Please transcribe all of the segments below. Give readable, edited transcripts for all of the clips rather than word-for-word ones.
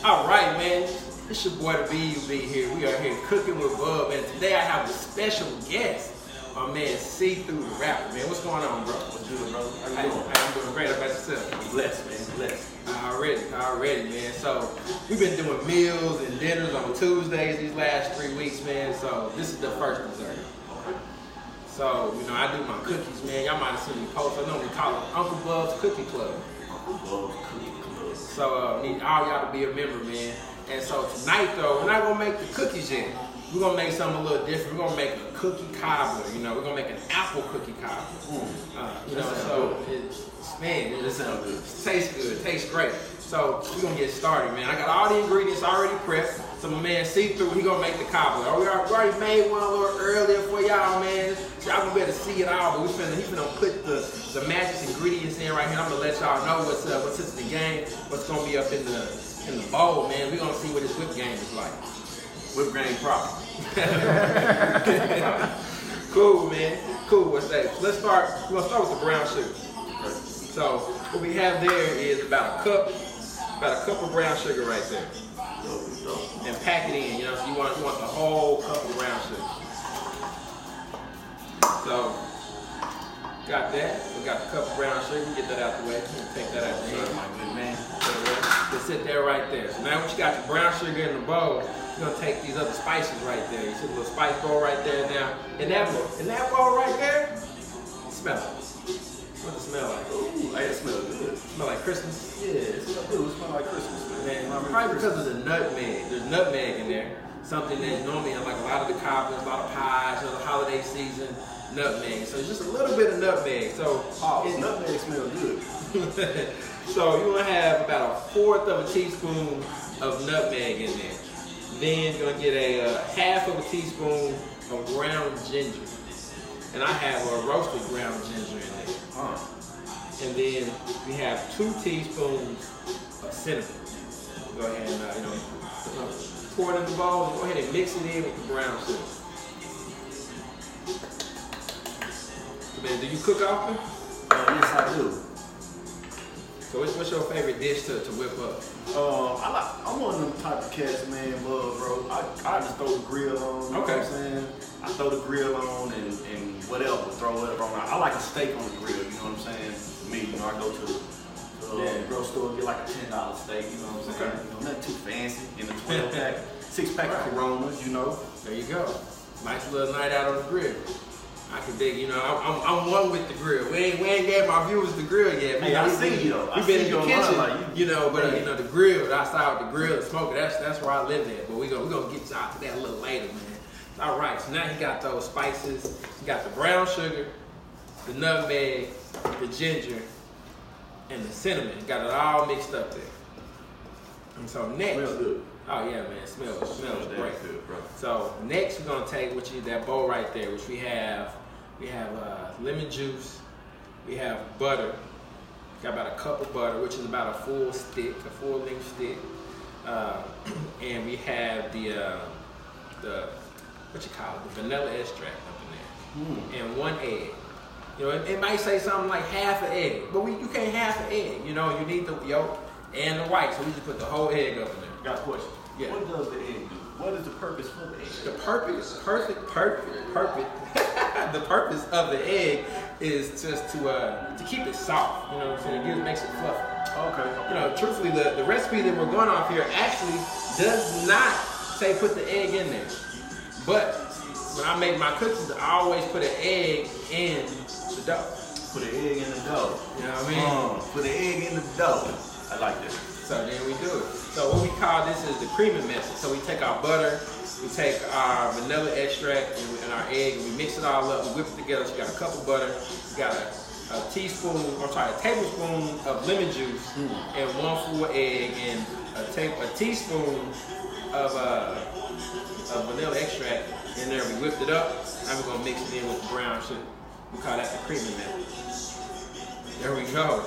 All right, man. It's your boy the B.U.B. here. We are here cooking with Bub, and today I have a special guest. My man See-Through the Rapper, man. What's going on, bro? What's good, bro? How you doing? I'm doing great. How about yourself? I'm blessed, man. Blessed. Already, man. So we've been doing meals and dinners on Tuesdays these last 3 weeks, man. So this is the first dessert. Okay. So, you know, I do my cookies, man. Y'all might have seen me post. I know we call it Uncle Bub's Cookie Club. Uncle Bub's Cookie Club. So need all y'all to be a member, man. And so tonight, though, we're not gonna make the cookies yet. We're gonna make something a little different. We're gonna make a cookie cobbler. You know, we're gonna make an apple cookie cobbler. You know, so it sounds good. Tastes good. Tastes great. So we're gonna get started, man. I got all the ingredients already prepped. So my man See-Through, he gonna make the cobbler. We already made one a little earlier for y'all, man. So y'all gonna be able to see it all. But he's gonna put the magic ingredients in right here. I'm gonna let y'all know what's in the game, what's gonna be up in the bowl, man. We're gonna see what this whip game is like. Whip game proper. Cool, man. Cool. Let's start. We're gonna start with the brown sugar. Okay. So what we have there is about a cup of brown sugar right there. And pack it in, you know, so you want the whole cup of brown sugar. So, got that. We got the cup of brown sugar. Get that out the way. Take that out the hand. My good man. Just sit there right there. So now once you got your brown sugar in the bowl, you're gonna take these other spices right there. You see the little spice bowl right there now. In that bowl right there, smell it. What does it smell like? Ooh, it smells good. Smell like Christmas? Yeah, it smells good. It smells like Christmas, man. Probably because of the nutmeg. There's nutmeg in there. Something that normally in like a lot of the cobblers, a lot of pies, you know, the holiday season, nutmeg. So it's just a little bit of nutmeg. So nutmeg smells good. So you're gonna have about 1/4 of a teaspoon of nutmeg in there. Then you're gonna get a 1/2 of a teaspoon of ground ginger. And I have a roasted ground ginger in there. And then we have 2 teaspoons of cinnamon. Go ahead and pour it in the bowl and go ahead and mix it in with the brown sugar. Man, do you cook often? Yes, I do. So what's your favorite dish to whip up? I'm one of them type of cats, man, bro. I just throw the grill on, you know what I'm saying? I throw the grill on and whatever, throw whatever on. I like a steak on the grill, you know what I'm saying? For me, you know, I go to the grocery store and get like a $10 steak, you know what I'm saying? Okay. You know, nothing too fancy in a 12-pack, 6-pack of Coronas, you know? There you go. Nice little night out on the grill. I can dig, you know, I'm one with the grill. We ain't gave my viewers the grill yet. Hey, I see you though. We've been in the kitchen, like you know, but you know, the grill, outside with the grill, the smoker, that's where I live at. But we're gonna get y'all to that a little later, man. All right, so now he got those spices. He got the brown sugar, the nutmeg, the ginger, and the cinnamon. He got it all mixed up there. And so next, smells good. Oh yeah, man, it smells great. Good, bro. So next we're gonna take that bowl right there, which we have lemon juice, we have butter, got about a cup of butter, which is about a full length stick, and we have the vanilla extract up in there, and 1 egg. You know, it might say something like 1/2 egg, but you can't 1/2 egg. You know, you need the yolk and the white, so we just put the whole egg up in there. Got a question. Yeah. What does the egg do? What is the purpose for the egg? The purpose of the egg is just to keep it soft. You know what I'm saying? It makes it fluffy. Okay. You know, truthfully, the recipe that we're going off here actually does not say put the egg in there. But when I make my cookies, I always put an egg in the dough. Put an egg in the dough. You know what I mean? Put an egg in the dough. I like this. So then we do it. So what we call this is the creaming method. So we take our butter, we take our vanilla extract and our egg, and we mix it all up, we whip it together. So you got a cup of butter, you got a tablespoon of lemon juice, and 1 full egg, and a teaspoon of vanilla extract in there. We whipped it up, and we're gonna mix it in with the brown sugar. We call that the creaming method. There we go.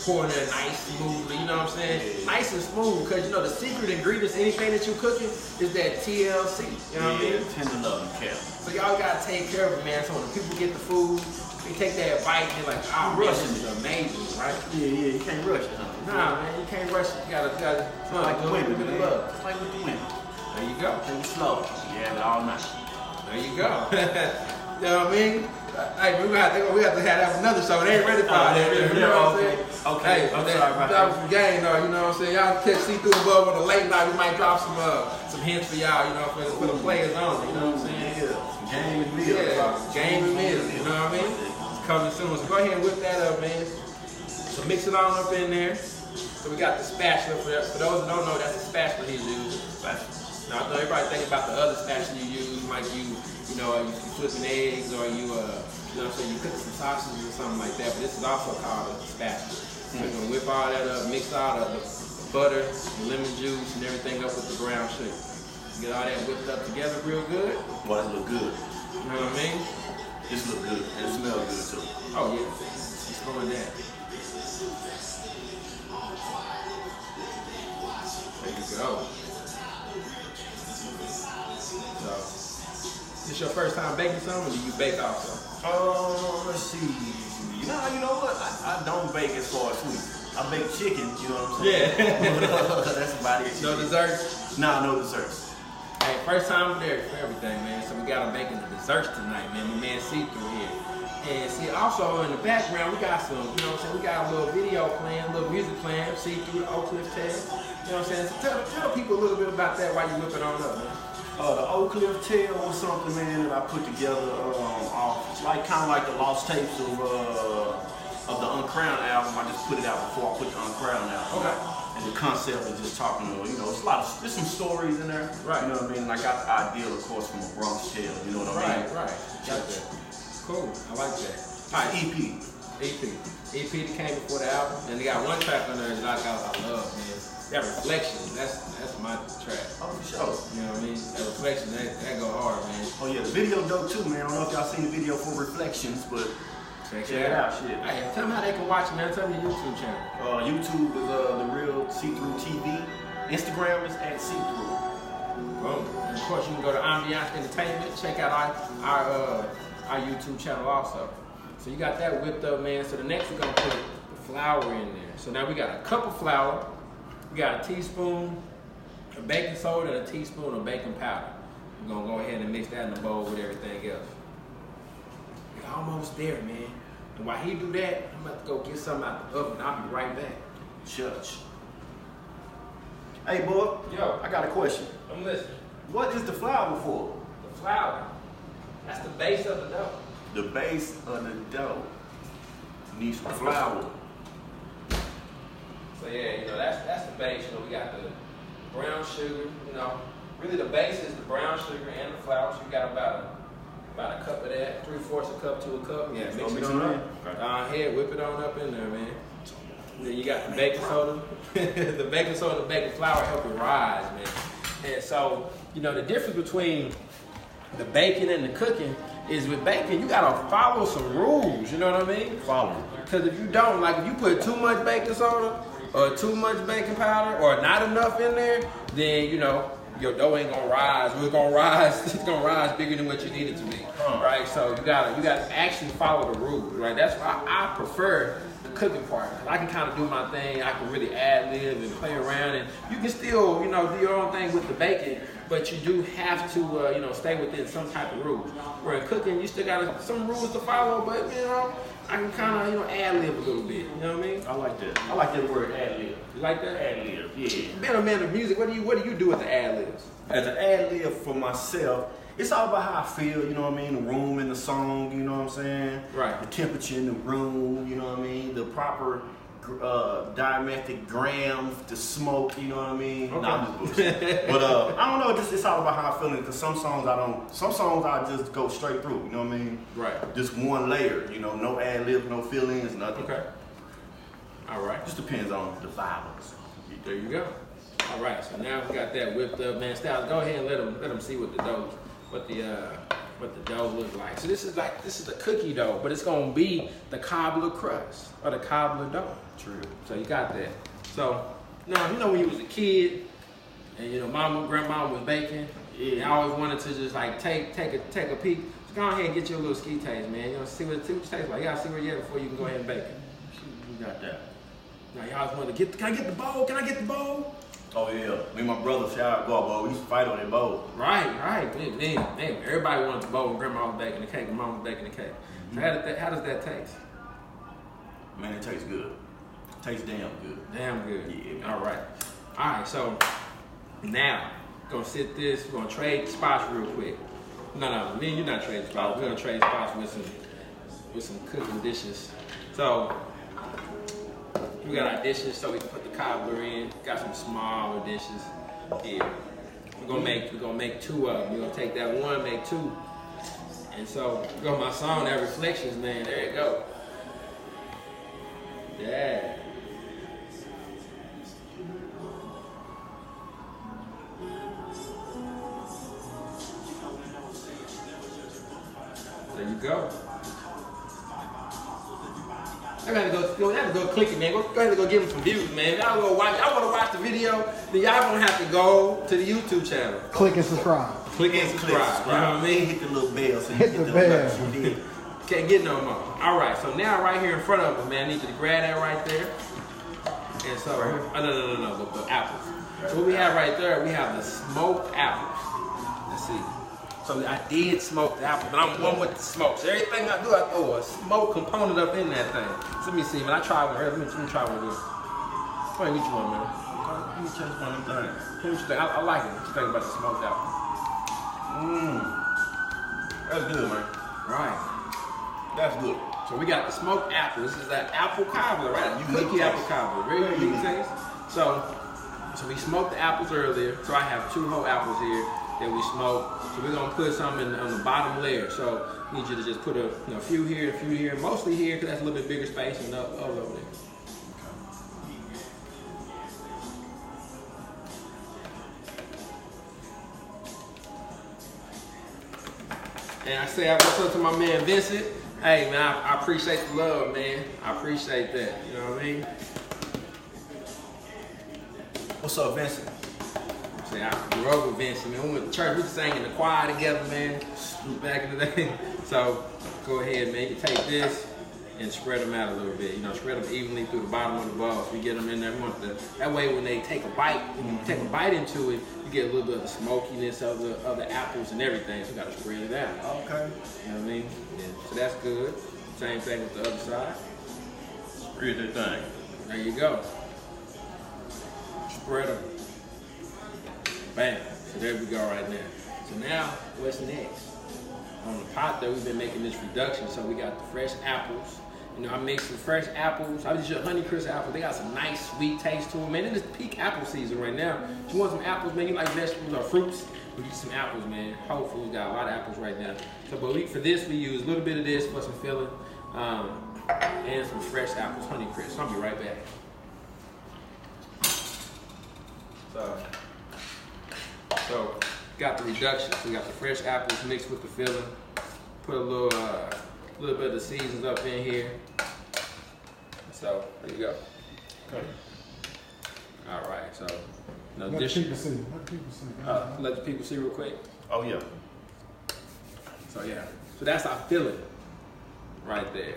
Pouring it nice, smoothly, you know what I'm saying? Yeah. Nice and smooth, because you know the secret ingredients, anything that you're cooking, is that TLC. You know what I mean? Tender love and care. So y'all gotta take care of it, man. So when people get the food, they take that bite and they're like, oh, this is amazing, right? Yeah, you can't rush it, huh? Nah, man, you can't fresh. You gotta like the women, man. love. Just like with the women. There you go. Take it slow. Yeah, it all night. There you go. You know what I mean? Hey, we have to have another show. They ain't ready for that. You know what I'm saying? Okay. Hey, I'm sorry about that was some game though. You know what I'm saying? Y'all catch See Through Above on the late night. We might drop some hints for y'all. You know, for the players on. You know what I'm saying? Yeah. Game and meal. Yeah. Game and meal. You know what I mean? It's coming soon. So go ahead and whip that up, man. So mix it on up in there. So we got the spatula for that. For those who don't know, that's the spatula he's using. Now I know everybody think about the other spatula you use, like you flipping eggs or you know what I'm saying, you cooking some sausages or something like that. But this is also called a spatula. So you're gonna whip all that up, mix all the butter, the lemon juice, and everything up with the brown sugar. Get all that whipped up together real good. Well, it look good. You know what I mean? This look good and it smells good too. Oh yeah, it's going down. There you go. So, this your first time baking something, or do you bake also? Let's see. You know what? I don't bake as far as sweet. I bake chicken, you know what I'm saying? Yeah. That's about it. No desserts? Nah, no desserts. Hey, first time there for everything, man. So we got them baking the desserts tonight, man. My man See-Through here. And see, also in the background, we got some, you know what I'm saying? We got a little video playing, a little music playing, See-Through, the Oak Cliff Tale. You know what I'm saying? So tell people a little bit about that while you whip it on up, man. The Oak Cliff Tale was something, man, that I put together like kind of like the lost tapes of the Uncrowned album. I just put it out before I put the Uncrowned album. Okay. And the concept is just talking to, it's there's some stories in there. Right. You know what I mean? And I got the idea, of course, from a Bronx Tale. You know what I mean? Right. Got that. Cool. I like that. All right, EP that came before the album, and they got one track on there that I love, man. That Reflection, that's my track. Oh, for sure. You know what I mean? That Reflection, that go hard, man. Oh yeah, the video dope too, man. I don't know if y'all seen the video for Reflections, but check it out. Shit. Hey, tell them how they can watch it, man. Tell them your YouTube channel. YouTube is the real See-Through TV. Instagram is at See-Through. Boom. And of course, you can go to Ambiance Entertainment. Check out our YouTube channel also. So you got that whipped up, man. So the next we're gonna put the flour in there. So now we got a cup of flour. We got a teaspoon of baking soda and a teaspoon of baking powder. We're gonna go ahead and mix that in the bowl with everything else. We're almost there, man. And while he do that, I'm about to go get something out the oven. I'll be right back. Church. Hey, boy. Yo. I got a question. I'm listening. What is the flour for? The flour. That's the base of the dough. The base of the dough needs some flour. So yeah, that's the base. We got the brown sugar. Really the base is the brown sugar and the flour. So you got about a cup of that, 3/4 a cup to a cup. Yeah, mix it on up. Ahead, whip it on up in there, man. Then you got the baking soda. The baking soda and the baking flour help it rise, man. And so, the difference between the baking and the cooking is with baking, you gotta follow some rules, you know what I mean? Follow. Because if you don't, like if you put too much baking soda or too much baking powder or not enough in there, then your dough ain't gonna rise. It's gonna rise bigger than what you need it to be. Right? So you gotta actually follow the rules, right? That's why I prefer the cooking part. I can kind of do my thing, I can really ad-lib and play around, and you can still, do your own thing with the baking, but you do have to, stay within some type of rules. Where in cooking, you still got some rules to follow, but, I can kind of, ad-lib a little bit, you know what I mean? I like that. I like that word ad-lib. You like that? Ad-lib, yeah. Being a man of music, what do you do with the ad-libs? As an ad-lib for myself, it's all about how I feel, you know what I mean? The room in the song, you know what I'm saying? Right. The temperature in the room, you know what I mean? The proper diametric grams to smoke, you know what I mean? Okay. No, I'm just bullshit. But I don't know, it's all about how I feel because some songs I just go straight through, you know what I mean? Right. Just one layer, no ad-lib, no feelings, nothing. Okay. All right. Just depends on the vibes. There you go. All right. So now we got that whipped up, man. Styles, go ahead and let them see what the dough looks like. So this is the cookie dough, but it's gonna be the cobbler crust or the cobbler dough. True. So you got that. So now when you was a kid and grandma was baking, and I always wanted to just like take a peek. So go ahead and get your little ski taste, man. See what it tastes like. You gotta see where you're at before you can go ahead and bake it. You got that. Now y'all just want to get, can I get the bowl? Can I get the bowl? Oh yeah, me and my brother shower go bowl. We used to fight on that bowl. Right. Man, everybody wanted the bowl. Grandma was baking the cake. And Mom was baking the cake. So how does that taste? Man, it tastes good. It tastes damn good. Damn good. Yeah. Man. All right. So now gonna sit this. We're gonna trade spots real quick. No, me and you're not trading spots. We're gonna trade spots with some cooking dishes. So we got our dishes, so we can put the cobbler in. Got some smaller dishes here. We're gonna make two of them. We're gonna take that one, make two. And so go my song, that Reflections, man. There you go. Yeah. There you go. I gotta go click it, man. Go ahead and go give them some views, man. Y'all go watch. I want to watch the video. Then y'all gonna have to go to the YouTube channel. Click and subscribe. Click and subscribe. You know what I mean? Hit the little bell so you Hit get the bell. Can't get no more. All right. So now right here in front of us, man, I need you to grab that right there. And so, no, the apples. So what we have right there, we have the smoked apples. Let's see. So I did smoke the apple, but I'm one with the smoke. So everything I do, I throw a smoke component up in that thing. So let me see, man. I tried one earlier. Let me try one of these. Go ahead, get you one, man. Let me change one of them things. What you think? I like it. What you think about the smoked apple? That's good, man. Right. That's good. So we got the smoked apple. This is that apple cobbler, right? Cookie apple cobbler. Very unique taste. So we smoked the apples earlier. So I have 2 whole apples here that we smoked. So we're gonna put some on the bottom layer. So I need you to just put a few here, mostly here, because that's a little bit bigger space and up over there. And I say what's up to my man Vincent. Hey man, I appreciate the love, man. I appreciate that. You know what I mean? What's up, Vincent? See, I grew up with Vincent, man. We went to church, we sang in the choir together, man, back in the day. So go ahead, man. You can take this and spread them out a little bit. You know, spread them evenly through the bottom of the bowl. So we get them in there. We want that way when they take a bite, when you take a bite into it, you get a little bit of the smokiness of the apples and everything. So you gotta spread it out. Okay. You know what I mean? Yeah. So that's good. Same thing with the other side. Spread that thing. There you go. Spread them. Bam. So there we go right there. So now, what's next? On the pot there, we've been making this reduction. So we got the fresh apples. You know, I mixed some fresh apples. I just use Honeycrisp apples. They got some nice sweet taste to them, man. It is peak apple season right now. If you want some apples, man, you like vegetables or fruits, we get some apples, man. Whole Foods got a lot of apples right now. So, but for this, we use a little bit of this for some filling, and some fresh apples, Honeycrisp. So I'll be right back. So got the reduction. So we got the fresh apples mixed with the filling. Put a little bit of the seasons up in here. So there you go. Okay. All right. So let the people see. Let the people see real quick. Oh yeah. So yeah. So that's our filling right there.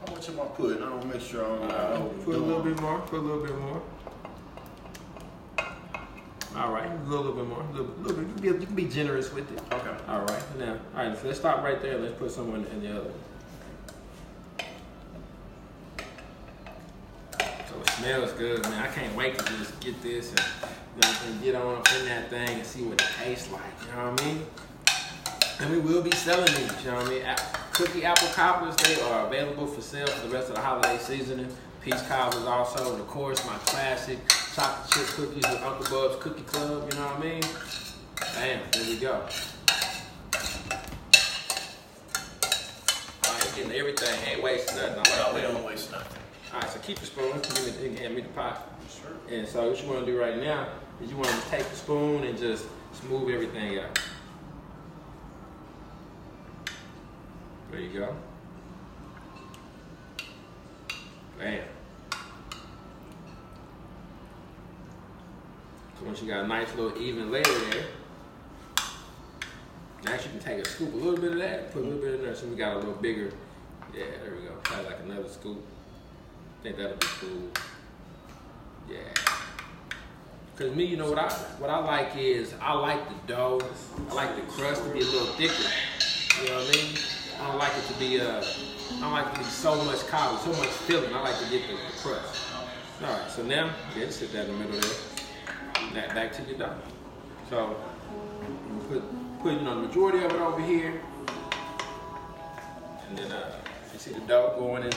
How much am I putting? I don't make sure I'm put a little bit more. Put a little bit more. All right, a little bit more, a little bit. You can be generous with it. Okay. All right, now, all right. So let's stop right there. Let's put someone in the other. So it smells good, man. I can't wait to just get this and get on up in that thing and see what it tastes like. You know what I mean? And we will be selling these. You know what I mean? Cookie apple cobblers, they are available for sale for the rest of the holiday seasoning. Peach cobblers also, and of course my classic chocolate chip cookies with Uncle Bub's Cookie Club, you know what I mean? Bam, there we go. All right, getting everything, ain't wasting nothing. No, we don't waste nothing. All right, so keep the spoon, hand me the pot. Sure. And so what you want to do right now is you want to take the spoon and just smooth everything out. There you go. Bam. So once you got a nice little even layer there, now you can take a scoop, a little bit of that, put a little bit in there, so we got a little bigger. Yeah, there we go. Got like another scoop. I think that'll be cool. Yeah. Cause me, you know what I like is I like the dough. I like the crust to be a little thicker. You know what I mean? I don't like it to be so much carbs, so much filling. I like to get the crust. All right, so now just sit that in the middle there. That back to your dough. So put the majority of it over here, and then you see the dough going in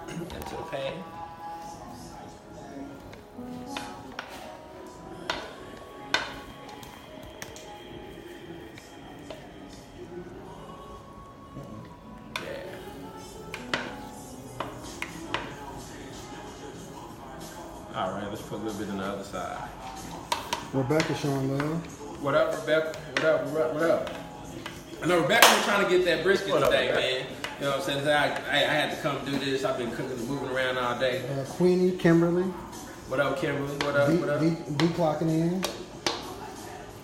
into the pan. All right, let's put a little bit on the other side. Rebecca showing love. What up, Rebecca? What up? I know Rebecca was trying to get that brisket today, man. You know what I'm saying? I had to come do this. I've been cooking and moving around all day. Queenie, Kimberly. What up, Kimberly? What up? What up? D clocking in.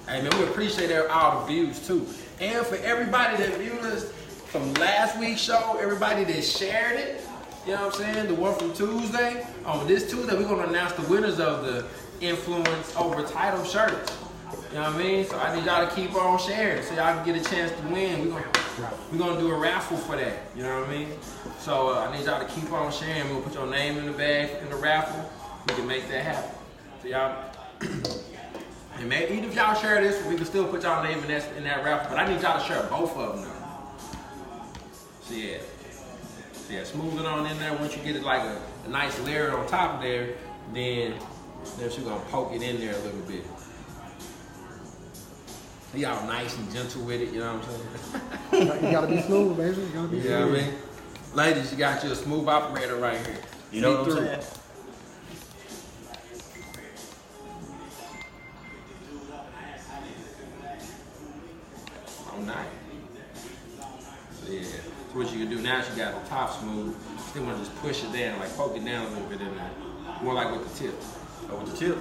Hey, man, we appreciate all the views, too. And for everybody that viewed us from last week's show, everybody that shared it, you know what I'm saying? The one from Tuesday. On this Tuesday, we're going to announce the winners of the Influence Over Title shirts. You know what I mean? So I need y'all to keep on sharing so y'all can get a chance to win. We're gonna do a raffle for that. You know what I mean? So I need y'all to keep on sharing. We'll put your name in the bag in the raffle. We can make that happen. So y'all, and maybe even if y'all share this, we can still put y'all name in that raffle. But I need y'all to share both of them now. So yeah, smooth it on in there. Once you get it like a nice layer on top of there, then she's gonna poke it in there a little bit. Y'all nice and gentle with it, you know what I'm saying? You gotta be smooth, baby. You gotta be smooth. You know what I mean? Ladies, you got you a smooth operator right here. You know what I'm saying? Oh, nice. So yeah. So what you can do now is you got the top smooth. You still want to just push it down, like poke it down a little bit in there. More like with the tip. Oh, with the tip?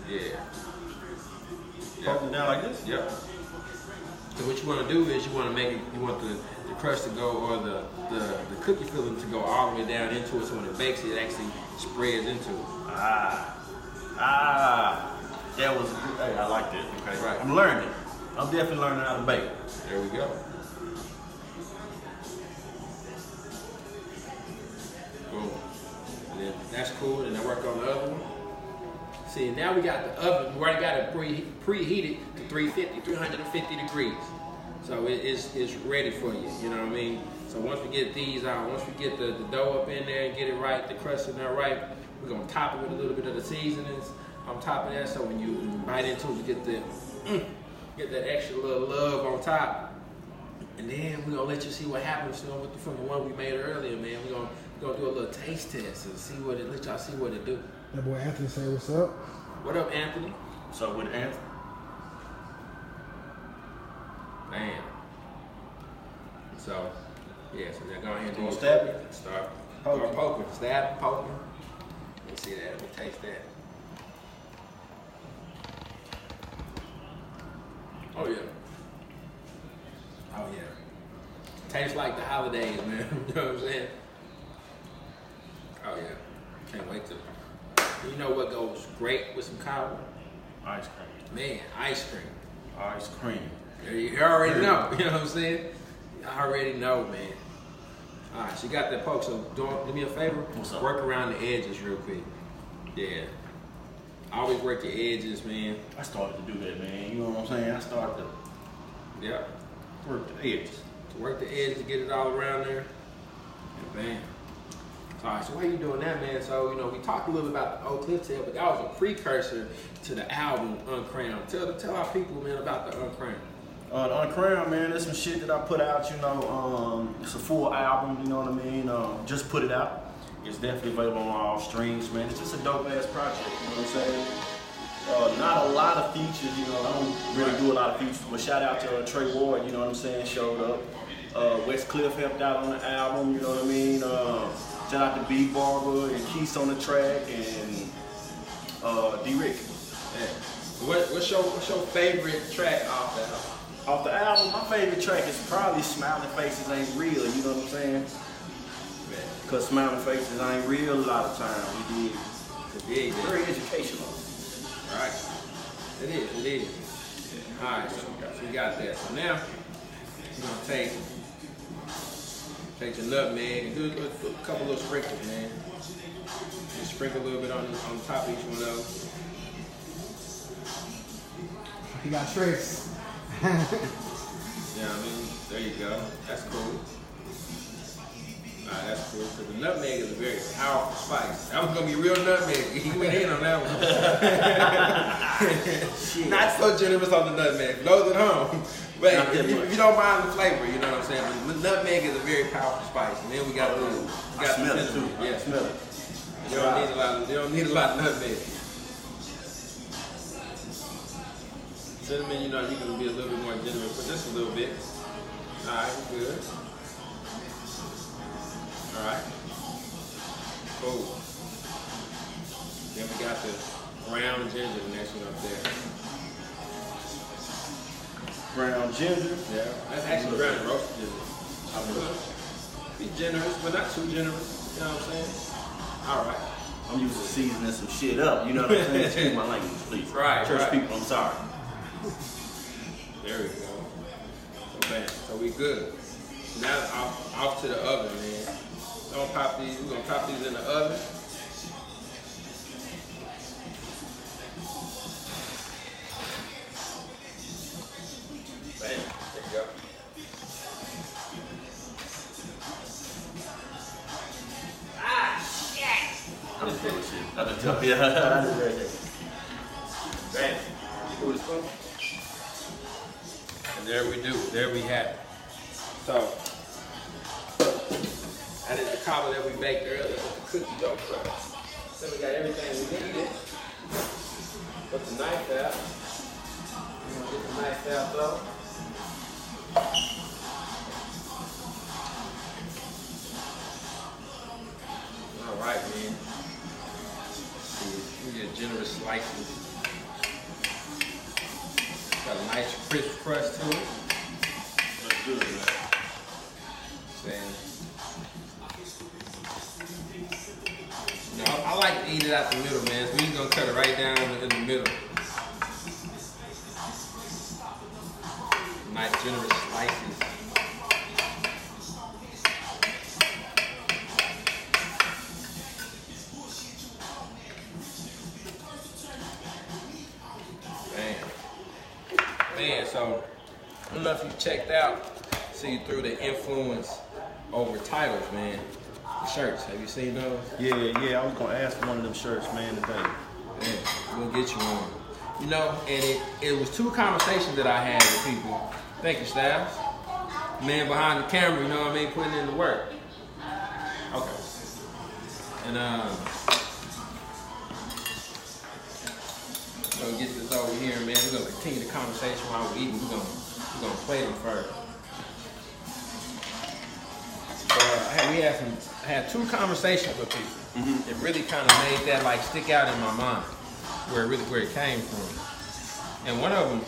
Yeah. Poke it down like this? Yep. So what you want to do is you want the crust to go, or the cookie filling to go all the way down into it, so when it bakes it actually spreads into it. That was good. Hey, I like that. Okay. Right. I'm learning. I'm definitely learning how to bake. There we go. Boom. And then that's cool. And I work on the other one. See, now we got the oven. We already got it preheated to 350 degrees. So it's ready for you. You know what I mean? So once we get these out, once we get the dough up in there and get it right, the crust in there right, we're gonna top it with a little bit of the seasonings on top of that. So when you bite into it, you get that extra little love on top. And then we're gonna let you see what happens from the one we made earlier, man. We're gonna do a little taste test and let y'all see what it do. That boy Anthony say what's up. What up, Anthony? What's up with Anthony? Man. So, yeah, so now go ahead and do your stab poking. Start poking. Stab, poking. Let me see that. Let me taste that. Oh, yeah. Oh, yeah. Tastes like the holidays, man. You know what I'm saying? Oh, yeah. Can't wait to. You know what goes great with some caramel? Ice cream. Man, ice cream. Ice cream. You already know. You know what I'm saying? I already know, man. All right, so you got that poke. So do me a favor. What's up? Work around the edges real quick. Yeah. Always work your edges, man. I started to do that, man. You know what I'm saying? I started to work the edges. To work the edges, get it all around there. And bam. All right, so why are you doing that, man? So, we talked a little about the Oak Cliff Tail, but that was a precursor to the album Uncrowned. Tell our people, man, about the Uncrowned. The Uncrowned, man, there's some shit that I put out, it's a full album, you know what I mean? Just put it out. It's definitely available on all streams, man. It's just a dope-ass project, you know what I'm saying? Not a lot of features, I don't really do a lot of features, but shout out to Trey Ward, you know what I'm saying, showed up. West Cliff helped out on the album, you know what I mean? Shout out to B Barber and Keith on the track and D-Rick. Yeah. What's your favorite track off the album? Off the album, my favorite track is probably Smiling Faces Ain't Real, you know what I'm saying? Cause smiling faces ain't real a lot of times. We did. Very educational. Right. It is. Yeah. Alright, so we got that. So now we're gonna take your nutmeg and do a couple little sprinkles, man. Just sprinkle a little bit on top of each one of those. He got tricks. Yeah, I mean, there you go. That's cool. Alright, that's cool. Because the nutmeg is a very powerful spice. That was gonna be real nutmeg. He went in on that one. Not so generous on the nutmeg. Those at home. But if you don't mind the flavor, you know what I'm saying? But the nutmeg is a very powerful spice. And then we got the smell it too. Yeah, smell it. You don't need a lot of nutmeg. Cinnamon, you know, you can be a little bit more generous, but just a little bit. Alright, good. Alright. Cool. Then we got the brown ginger, the next one up there. Brown ginger? Yeah. That's actually brown and roasted ginger. Be generous, but not too generous. You know what I'm saying? Alright. I'm used to seasoning some shit up, you know what I'm saying? Excuse my language, please. Right, Church right. people, I'm sorry. There we go. So bam. So we good. Now off to the oven, man. Don't pop these. We're gonna pop these in the oven. Bam. There you go. I'm just doing shit. I'm just telling you. Bam. Ooh, this one. And there we do. There we have it. So that is the cobbler that we baked earlier with the cookie dough crust. So we got everything we needed. Put the knife out. We're gonna get the knife out though. All right, man. We get generous slices. Got a nice crisp crust to it. That's good, man. No, I like to eat it out the middle, man. So we're gonna cut it right down in the middle. Nice generous slices. Man, so I don't know if you checked out, see through the influence over titles, man. The shirts, have you seen those? Yeah, I was gonna ask for one of them shirts, man, today. Yeah, we're gonna get you one. You know, and it was two conversations that I had with people. Thank you, Styles. Man behind the camera, you know what I mean, putting in the work. Okay. And we're gonna get this over here, man. We're gonna continue the conversation while we're eating. We're gonna play them first. I had two conversations with people. Mm-hmm. It really kind of made that like stick out in my mind, where it came from. And one of them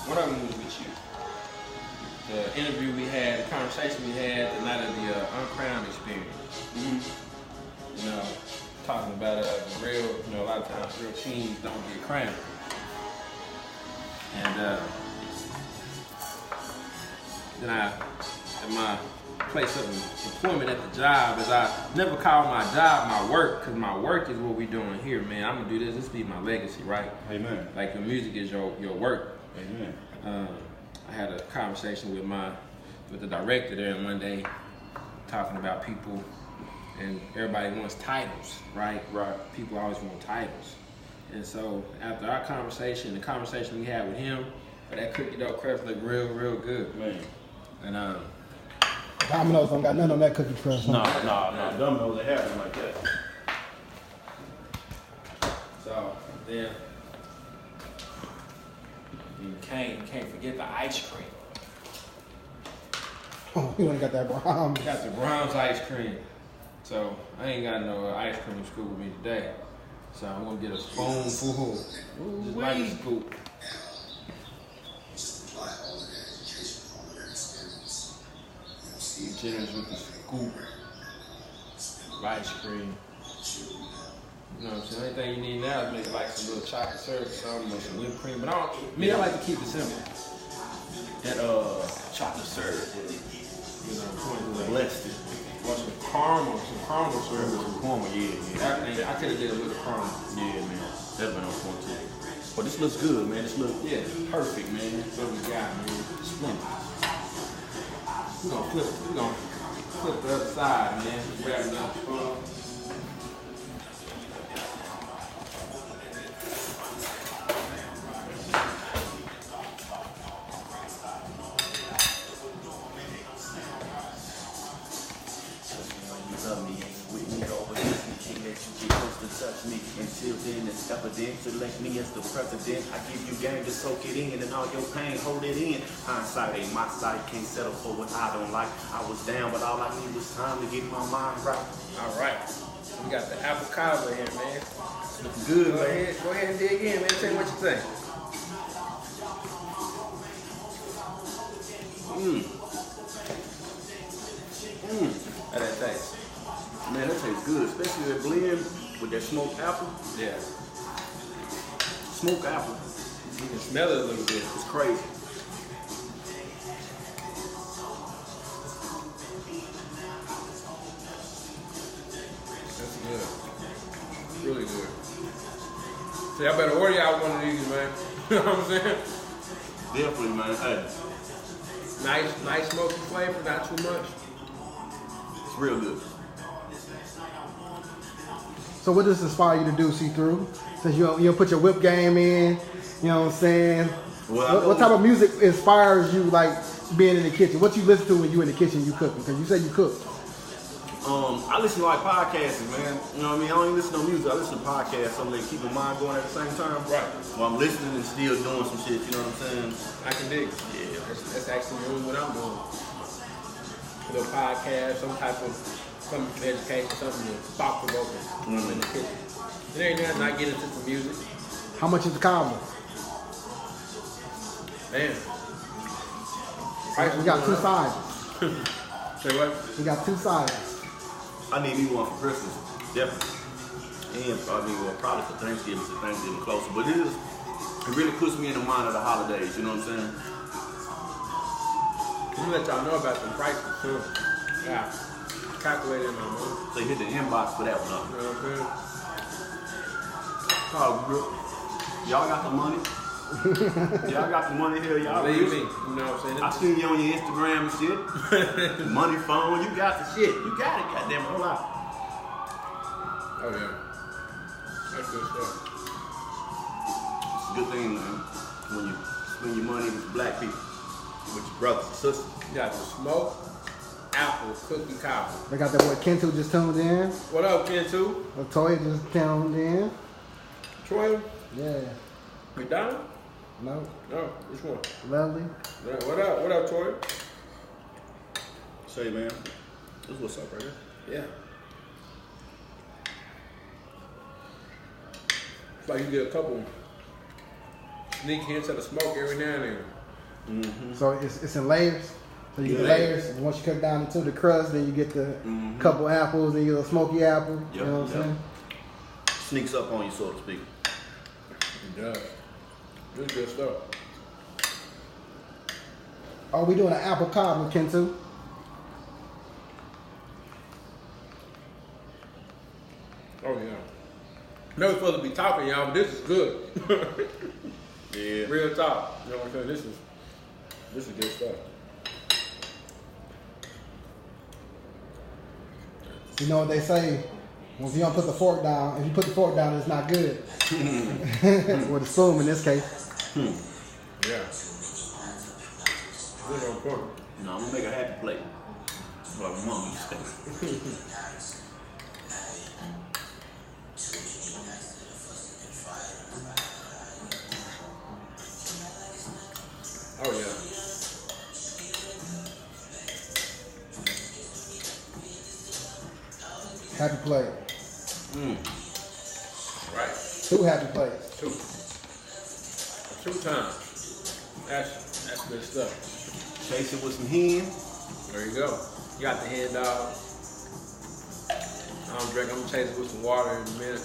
was with you. The interview we had, the conversation we had the night of the Uncrowned experience. Mm-hmm. You know, talking about the real, you know, a lot of times real kings don't get crowned. And then at my place of employment at the job, is I never call my job my work, because my work is what we doing here, man. I'm gonna do this be my legacy, right? Amen. Like your music is your work. Amen. I had a conversation with the director there one day, talking about people, and everybody wants titles, right? Right. People always want titles. And so after our conversation, the conversation we had with him, that cookie dough crust looked real, real good. Man. And Domino's don't got nothing on that cookie crust. No. Domino's ain't having like that. so then you can't forget the ice cream. Oh, you only got that brown. Got the Browns ice cream. So I ain't got no ice cream in school with me today. So I'm gonna get a spoonful. Just like a scoop. Be generous with the scoop. ice cream. You know what I'm saying? Anything you need now is make like some little chocolate syrup or something or some whipped cream. But I like to keep it simple. That chocolate syrup, You know, blessed it. or some caramel syrup. Some caramel, yeah. I could have did a little caramel. Yeah, man. That's been on point too. But this looks good, man. This looks perfect, man. That's what we got, man. Splendid. We're gonna flip the other side, man. Grab another spoon. Until then, it's evident. Select me as the president. I give you game to soak it in, and all your pain, hold it in. Hindsight ain't my sight. Can't settle for what I don't like. I was down, but all I need was time to get my mind right. All right. We got the avocado here, man. Looking good, Go man. ahead and dig in, man. Tell me what you think. How that taste? Man, that tastes good, especially that blend with that smoked apple. Yeah. Smoked apple. You can smell it a little bit. It's crazy. That's good. Really good. See, I better order y'all one of these, man. You know what I'm saying? Definitely, man. Hey, Nice smoky flavor, not too much. it's real good. So what does this inspire you to do, see-through? Since you put your whip game in, you know what I'm saying? Well, What type of music inspires you, like being in the kitchen? What you listen to when you in the kitchen you cooking? Because you said you cook. I listen to like podcasts, man. You know what I mean? I don't even listen to music. I listen to podcasts. So they keep my mind going at the same time. Right. While I'm listening and still doing some shit. You know what I'm saying? I can dig it. Yeah. That's actually really what I'm doing. A little podcast, some education, something that's thought-provoking in the kitchen. And every now and then I get into some music. How much is the combo? Man. We got two sides. Say what? We got two sides. I need me one for Christmas. Definitely. And probably for Thanksgiving, so Thanksgiving closer. But it really puts me in the mind of the holidays. You know what I'm saying? Let me let y'all know about the prices too. Yeah. Calculated in my mind. So hit the inbox for that one. You know what I'm saying? Oh, bro. Y'all got the money? Y'all got the money here, y'all. Believe me, rich. you know what I'm saying? I seen you on your Instagram and shit. Money phone, you got the shit. You got it, goddamn it. Hold on. Oh yeah. That's good stuff. It's a good thing, man, when you spend your money with black people, with your brothers and sisters. You got the smoked apple cookie cobbler. They got that boy Kento just tuned in. What up, Ken2? Toya just tuned in. Troy? Yeah. McDonald? No. No, which one? Lovely. Yeah, what up? What up, Troy? Say, man, this is what's up right here. Yeah. It's like you get a couple sneak hints of the smoke every now and then. Mm-hmm. So it's in layers. So you get the Yeah. layers, and once you cut down into the crust, then you get the couple apples, then you get a smoky apple. Yep, You know what I'm saying? Sneaks up on you, so to speak. It does. It's good stuff. Are we doing an apple cobbler, Kento? Oh yeah. No, we're supposed to be talking, y'all, but this is good. Yeah. Real talk. You know what I'm saying? This is good stuff. You know what they say? Well, if you don't put the fork down, if you put the fork down, it's not good. Or the spoon in this case. Yeah. Good on point. No, I'm gonna make a happy plate. That's what my mom used to say. Oh yeah. Happy plate. Right. 2 happy plates. 2 times. That's good stuff. Chase it with some hen. There you go. You got the hand dog. I don't drink. I'm gonna chase it with some water in a minute.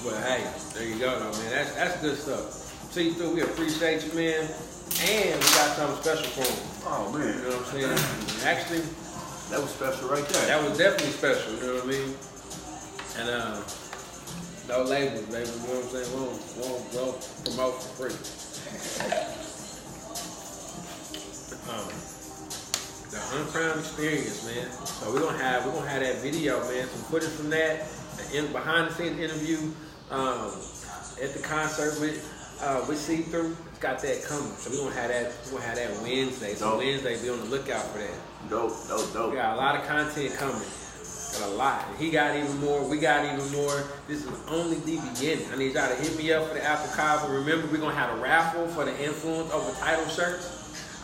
But hey, there you go, though, man. That's good stuff. See you through. We appreciate you, man. And we got something special for him. Oh man, you know what I'm saying? Actually, that was special right there. That was definitely special. You know what I mean? And no labels, baby. You know what I'm saying? We'll promote for free. The Uncrowned Experience, man. So we're gonna have that video, man. Some footage from that, behind the scenes interview at the concert with See Through. It's got that coming. So we're gonna have that Wednesday. So Wednesday, be on the lookout for that. Dope. We got a lot of content coming. Got a lot. He got even more. We got even more. This is only the beginning. I need y'all to hit me up for the Apple Cover. Remember, we're gonna have a raffle for the Influence Over Title shirts.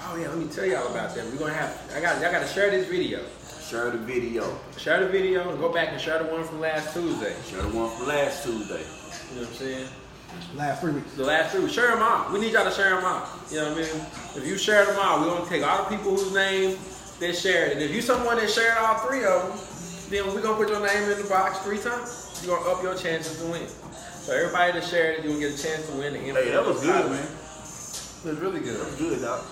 Oh yeah, let me tell y'all about that. We're gonna have. Y'all gotta share this video. Share the video. Share the video and go back and share the one from last Tuesday. Share the one from last Tuesday. You know what I'm saying? Last 3 weeks. The last 3 weeks. Share them all. We need y'all to share them all. You know what I mean? If you share them all, we're gonna take all the people whose name they shared. And if you someone that shared all 3 of them, then we're gonna put your name in the box 3 times. You're gonna up your chances to win. So everybody that shared it, you're gonna get a chance to win the Influence. Hey, that was good, man. It was really good. That was good, dog.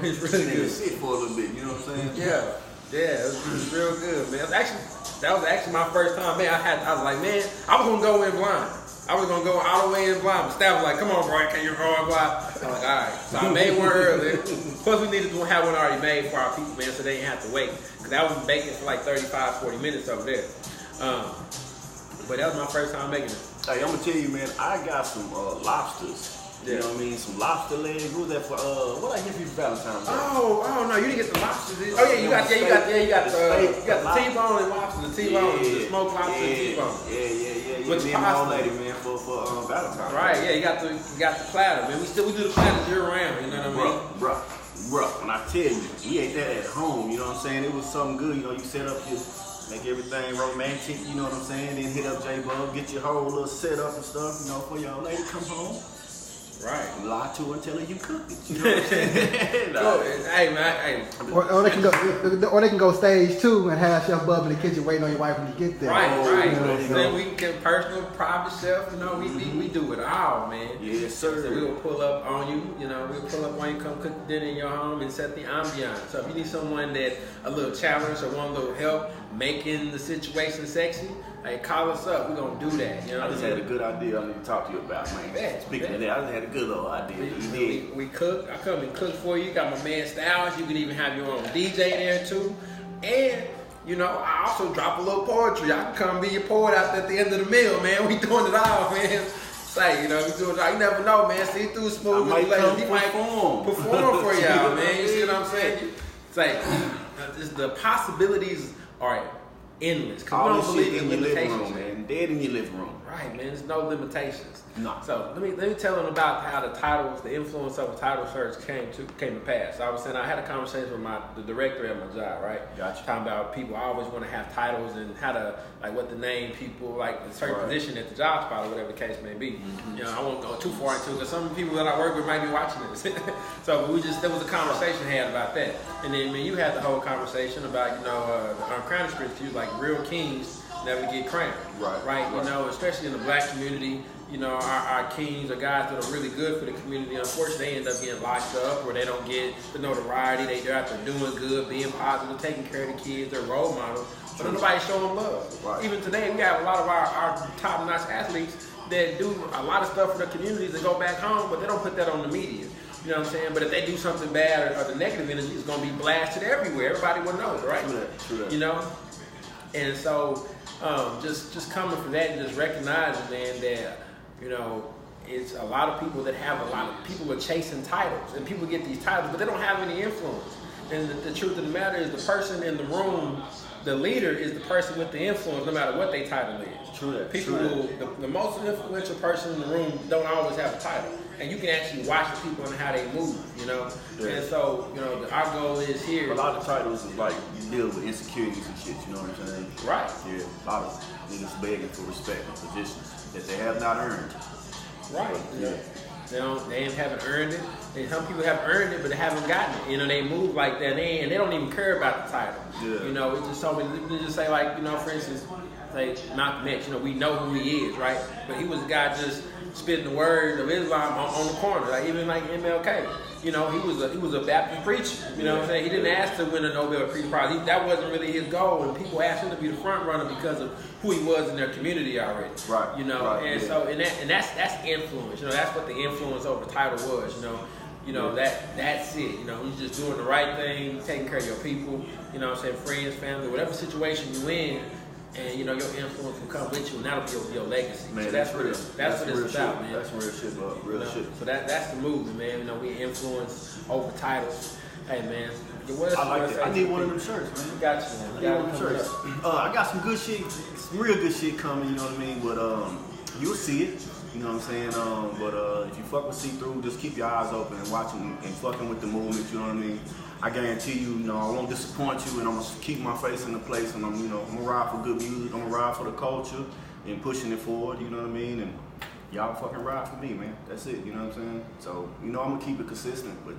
It's really good. Sit for a little bit, you know what I'm saying? Yeah, it was real good, man. That was actually my first time, man. I was like, man, I was gonna go in blind. I was gonna go all the way in blind, but Staff was like, come on, bro, can you go in blind? I'm like, all right. So I made one earlier. Plus, we needed to have one already made for our people, man, so they didn't have to wait. Because I was baking for like 35, 40 minutes over there. But that was my first time making it. Hey, I'm gonna tell you, man, I got some lobsters. You know what I mean? Some lobster legs. What was that for? What I give you for Valentine's Day? Oh no, you didn't get the lobsters. Oh yeah, you got the T-bone and lobster, the T-bone, the smoked lobster and T-bone. Yeah. With the pasta, lady, man, for Valentine's. Right, yeah, you got the platter, man. We do the platter year round. You know what I mean? Bruh, when I tell you, we ate that at home. You know what I'm saying? It was something good. You know, you set up your. Make everything romantic, you know what I'm saying? Then hit up J-Bug, get your whole little setup and stuff, you know, for y'all lady come home. Right. Lie to her and tell her you cooked it. You know what I'm saying? Hey man, Or they can go stage 2 and have Chef Bub in the kitchen waiting on your wife when you get there. Right. You know, Then we can get personal, private chef. You know, we do it all, man. Yes, sir. So we will pull up on you. You know, we'll pull up on you, come cook dinner in your home and set the ambiance. So if you need someone that a little challenge or want a little help making the situation sexy, hey, call us up. We're gonna do that. You know, I just had a good idea I need to talk to you about, man. Speaking of that, I just had a good little idea. We cook. I come and cook for you. Got my man Styles. You can even have your own DJ there too. And you know, I also drop a little poetry. I can come be your poet at the end of the meal, man. We doing it all, man. Say, you know, we doing it all. You never know, man. See through smooth. He might perform for y'all, man. You see what I'm saying? Say, the possibilities are endless. All this shit in your living room, man. Dead in your living room. Right, man. There's no limitations. No. So let me tell them about how the Influence Over Title search came to pass. So I was saying I had a conversation with the director at my job, right? Gotcha. Talking about people always want to have titles and how to what to name people, like a certain position at the job spot or whatever the case may be. Mm-hmm. You know, I won't go too far into it because some people that I work with might be watching this. So there was a conversation had about that, and then you had the whole conversation about the Crown Experience. You was like real kings never get crowned. Right. You know, especially in the black community, you know, our kings are guys that are really good for the community. Unfortunately, they end up getting locked up or they don't get the notoriety. They're out there doing good, being positive, taking care of the kids, they're role models. But nobody show them love. Right. Even today, we have a lot of our top-notch athletes that do a lot of stuff for the communities that go back home, but they don't put that on the media. You know what I'm saying? But if they do something bad or the negative energy is going to be blasted everywhere, everybody will know it, right? True that. You know? And so, just coming from that and just recognizing, man, that, you know, it's a lot of people that have a lot of people are chasing titles, and people get these titles, but they don't have any influence. And the truth of the matter is, the person in the room, the leader, is the person with the influence, no matter what their title is. True that. People the most influential person in the room don't always have a title, and you can actually watch the people and how they move. You know, and so our goal is here. A lot of titles is like you deal with insecurities and shit. You know what I'm saying? Right. Yeah. A lot of niggas begging for respect and positions that they have not earned. Right. Yeah. They haven't earned it. And some people have earned it, but they haven't gotten it. You know, they move like that, and they don't even care about the title. Yeah. You know, it's just so many. We just say like, you know, for instance, like Malcolm X. You know, we know who he is, right? But he was a guy just spitting the word of Islam on the corner, like even like MLK. You know, he was a Baptist preacher. You know what I'm saying? He didn't ask to win a Nobel Peace Prize. That wasn't really his goal. And people asked him to be the front runner because of who he was in their community already. Right. You know, right, and yeah. so that's influence. You know, that's what the influence over title was. You know that's it. You know, you're just doing the right thing, taking care of your people. You know what I'm saying? Friends, family, whatever situation you in. And you know your influence will come with you, and that'll be your legacy. Man, so that's what real. That's what it's about, man. That's real shit, bro. Real shit. So that's the movement, man. You know, we influence over titles. Hey, man. What else I like that. I need one of them shirts, man. We got you, man. I need one of them shirts. I got some good shit, some real good shit coming. You know what I mean? But you'll see it. You know what I'm saying? But if you fuck with See-Through, just keep your eyes open and watching and fucking with the movement. You know what I mean? I guarantee you, I won't disappoint you, and I'm gonna keep my face in the place, and I'm gonna ride for good music. I'm gonna ride for the culture and pushing it forward. You know what I mean? And y'all fucking ride for me, man. That's it. You know what I'm saying? So I'm gonna keep it consistent, but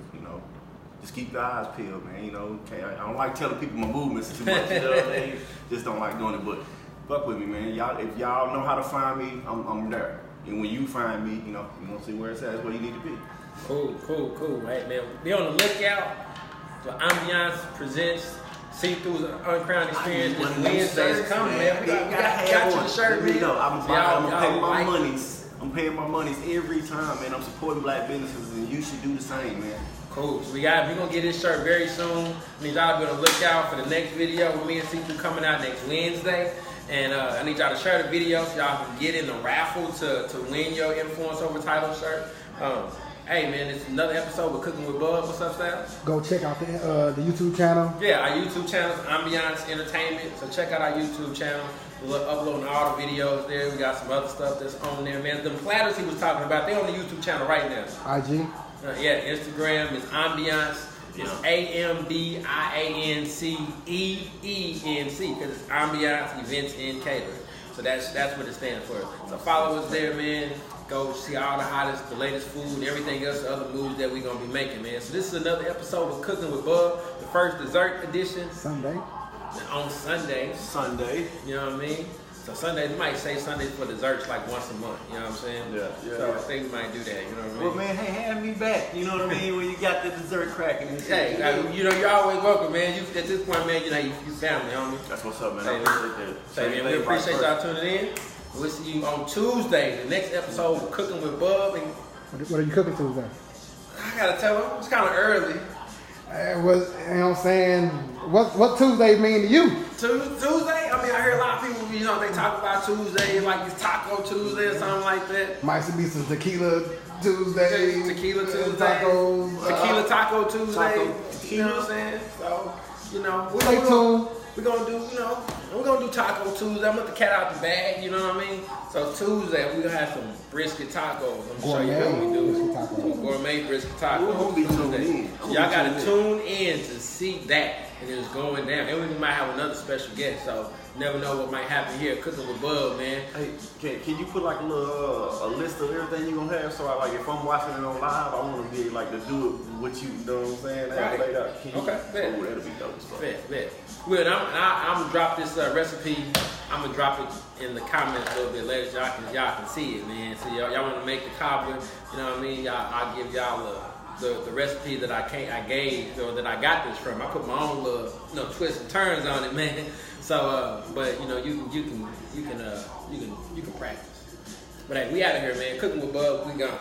just keep your eyes peeled, man. Okay, I don't like telling people my movements too much. You know what I mean? Just don't like doing it, but fuck with me, man. If y'all know how to find me, I'm there. And when you find me, you gonna see where it's at. That's where you need to be. Cool. Hey, man, be on the lookout. So Ambiance presents See-Through's Uncrowned Experience. This Wednesday is coming, man. We got you the shirt, man. I'm paying my monies. I'm paying my monies every time, man. I'm supporting black businesses, and you should do the same, man. Cool. So we're gonna get this shirt very soon. I need y'all to be on the lookout for the next video with me and See-Through coming out next Wednesday. And I need y'all to share the video so y'all can get in the raffle to win your Influence Over Title shirt. Hey man, it's another episode of Cooking with Bub. What's up, Styles? Go check out the YouTube channel. Yeah, our YouTube channel is Ambiance Entertainment. So check out our YouTube channel. We're uploading all the videos there. We got some other stuff that's on there, man. The platters he was talking about, they're on the YouTube channel right now. IG? Yeah, Instagram is Ambiance. It's AMBIANCEEENC because it's Ambiance Events and Catering. So that's what it stands for. So follow us there, man. Go see all the hottest, the latest food, and everything else, the other moves that we're gonna be making, man. So this is another episode of Cooking with Bub, the first dessert edition. Sunday. On Sunday. You know what I mean? So Sundays, we might say Sundays for desserts like once a month, you know what I'm saying? Yeah. So I think we might do that, you know what I mean? Well, man, hey, have me back, you know what I mean, when you got the dessert cracking and shit. Hey, you're always welcome, man. You at this point, man, you family, homie. That's what's up, man. Say, I appreciate that. Man, we appreciate y'all tuning in. We'll see you on Tuesday, the next episode of Cooking with Bub. And what are you cooking Tuesday? I gotta tell him, it's kind of early. You know what I'm saying? What Tuesday mean to you? Tuesday? I mean, I hear a lot of people, they talk about Tuesday like it's Taco Tuesday or something like that. Might be some Tequila Tuesday. Tequila Tuesday. Tacos. Tequila Taco Tuesday. Taco. You know what I'm saying? So, Stay tuned. We're gonna do Taco Tuesday. I'm gonna let the cat out the bag, you know what I mean? So Tuesday we're gonna have some brisket tacos. I'm gonna show you how we do it. Some gourmet brisket tacos. We're gonna be tuned in. So y'all gotta tune in to see that. And it's going down. And we might have another special guest, so never know what might happen here. Cooking with Bub, man. Hey, can you put like a little a list of everything you're gonna have? So if I'm watching it on live, I wanna be like to do it with you know what I'm saying? Right. Okay, bet. Oh, that'll be dope as fuck. Bet. Well, I'm gonna drop this recipe. I'm gonna drop it in the comments a little bit later so y'all can see it, man. So y'all wanna make the cobbler, you know what I mean? I'll give y'all the recipe that I gave or that I got this from. I put my own little twists and turns on it, man. So but you can practice. But hey, we out of here, man. Cooking with Bub, we gone.